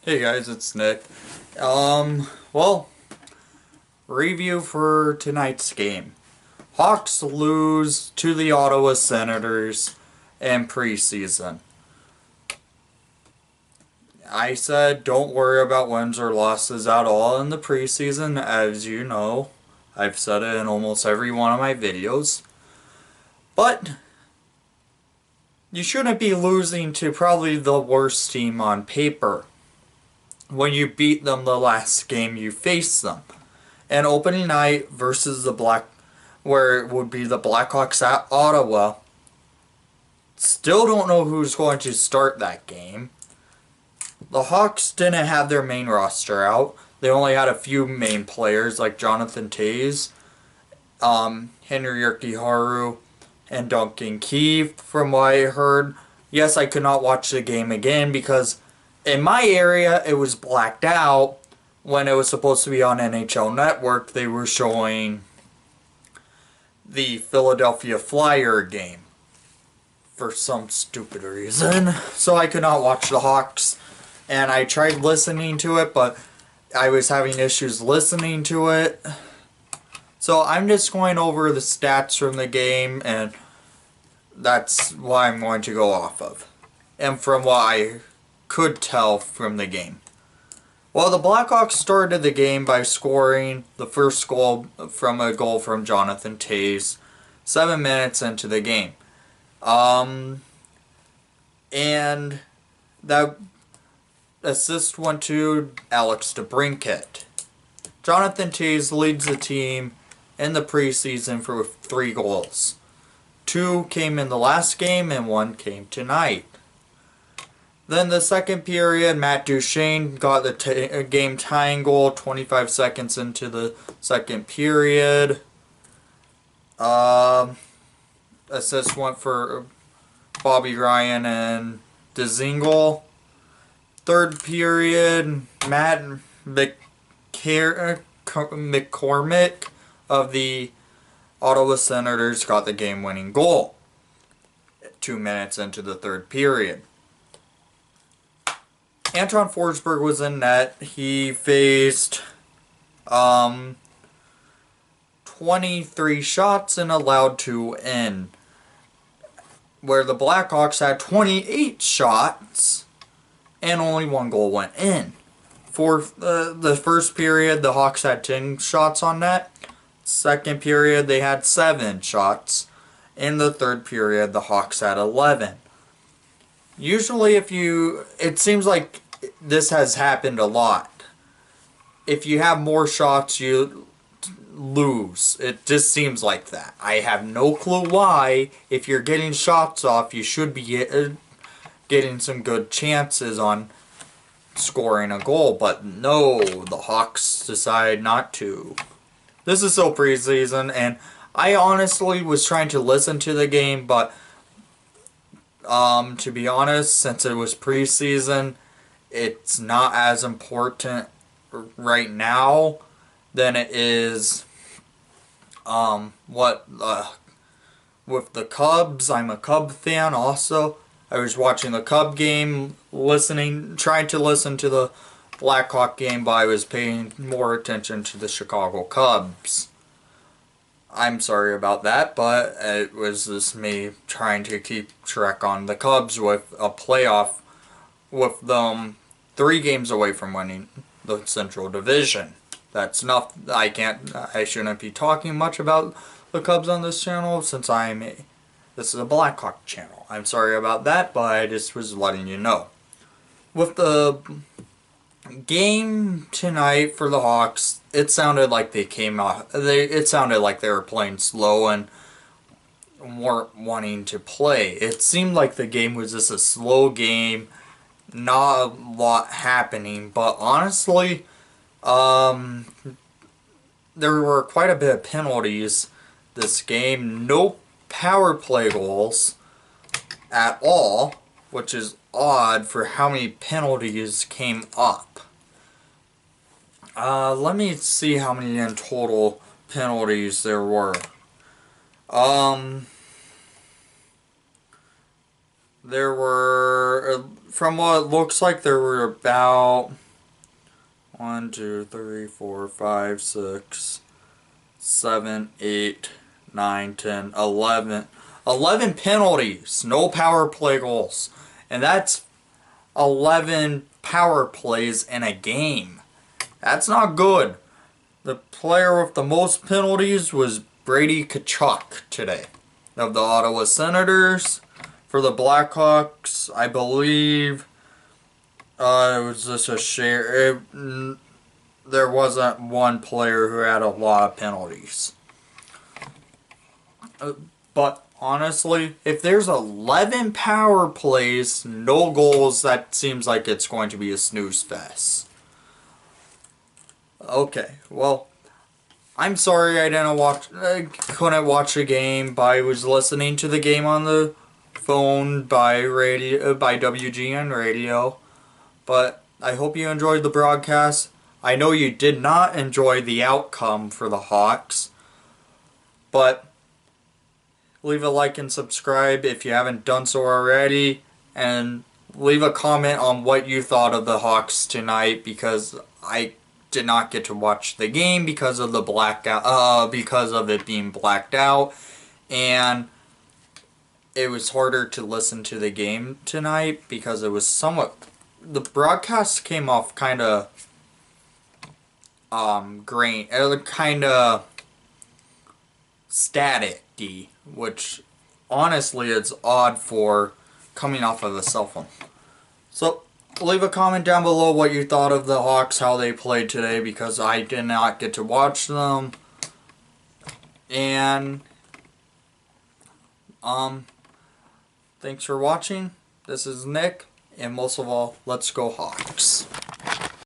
Hey guys, it's Nick. Well, review for tonight's game. Hawks lose to the Ottawa Senators in preseason. I said don't worry about wins or losses at all in the preseason, as you know. I've said it in almost every one of my videos. But you shouldn't be losing to probably the worst team on paper when you beat them the last game you faced them. And opening night versus where it would be the Blackhawks at Ottawa. Still don't know who's going to start that game. The Hawks didn't have their main roster out. They only had a few main players like Jonathan Toews, Henry Haru, and Duncan Keith from what I heard. Yes, I could not watch the game again because in my area it was blacked out. When it was supposed to be on NHL Network, they were showing the Philadelphia Flyer game for some stupid reason. So I could not watch the Hawks. And I tried listening to it, but I was having issues listening to it. So I'm just going over the stats from the game, and that's what I'm going to go off of. And from what I could tell from the game. Well, the Blackhawks started the game by scoring the first goal from a goal from Jonathan Toews 7 minutes into the game. And that assist went to Alex DeBrincat. Jonathan Toews leads the team in the preseason for 3 goals. 2 came in the last game and 1 came tonight. Then the second period, Matt Duchene got the game-tying goal 25 seconds into the second period. Assist went for Bobby Ryan and Dzingel. Third period, Matt McCormick of the Ottawa Senators got the game-winning goal 2 minutes into the third period. Anton Forsberg was in net. He faced 23 shots and allowed 2 in. Where the Blackhawks had 28 shots and only 1 goal went in. For the first period, the Hawks had 10 shots on net. Second period, they had 7 shots. In the third period, the Hawks had 11. Usually it seems like this has happened a lot. If you have more shots, you lose. It just seems like that. I have no clue why. If you're getting shots off, you should be getting some good chances on scoring a goal. But no, the Hawks decide not to. This is still preseason, and I honestly was trying to listen to the game, but to be honest, since it was preseason, it's not as important right now than it is with the Cubs. I'm a Cub fan also. I was watching the Cub game, trying to listen to the Blackhawk game, but I was paying more attention to the Chicago Cubs. I'm sorry about that, but it was just me trying to keep track on the Cubs with a playoff, with them 3 games away from winning the Central Division. That's enough. I shouldn't be talking much about the Cubs on this channel since this is a Blackhawk channel. I'm sorry about that, but I just was letting you know. With the game tonight for the Hawks, it sounded like it sounded like they were playing slow and weren't wanting to play. It seemed like the game was just a slow game, not a lot happening, but honestly, there were quite a bit of penalties this game. No power play goals at all, which is odd for how many penalties came up. Let me see how many in total penalties there were. there were, from what it looks like, there were about 1, 2, 3, 4, 5, 6, 7, 8, 9, 10, 11. 11 penalties, no power play goals. And that's 11 power plays in a game. That's not good. The player with the most penalties was Brady Tkachuk today of the Ottawa Senators. For the Blackhawks, I believe it was just a share. There wasn't one player who had a lot of penalties. But honestly, if there's 11 power plays, no goals, that seems like it's going to be a snooze fest. Okay, well, I'm sorry I couldn't watch the game, but I was listening to the game on the phone by radio, by WGN radio. But I hope you enjoyed the broadcast. I know you did not enjoy the outcome for the Hawks, but leave a like and subscribe if you haven't done so already, and leave a comment on what you thought of the Hawks tonight, because I did not get to watch the game because of the blackout, because of it being blacked out, and it was harder to listen to the game tonight because it was somewhat, the broadcast came off kind of grain, kind of static-y, which honestly it's odd for coming off of a cell phone. So leave a comment down below what you thought of the Hawks, how they played today, because I did not get to watch them. And thanks for watching. This is Nick, and most of all, let's go Hawks.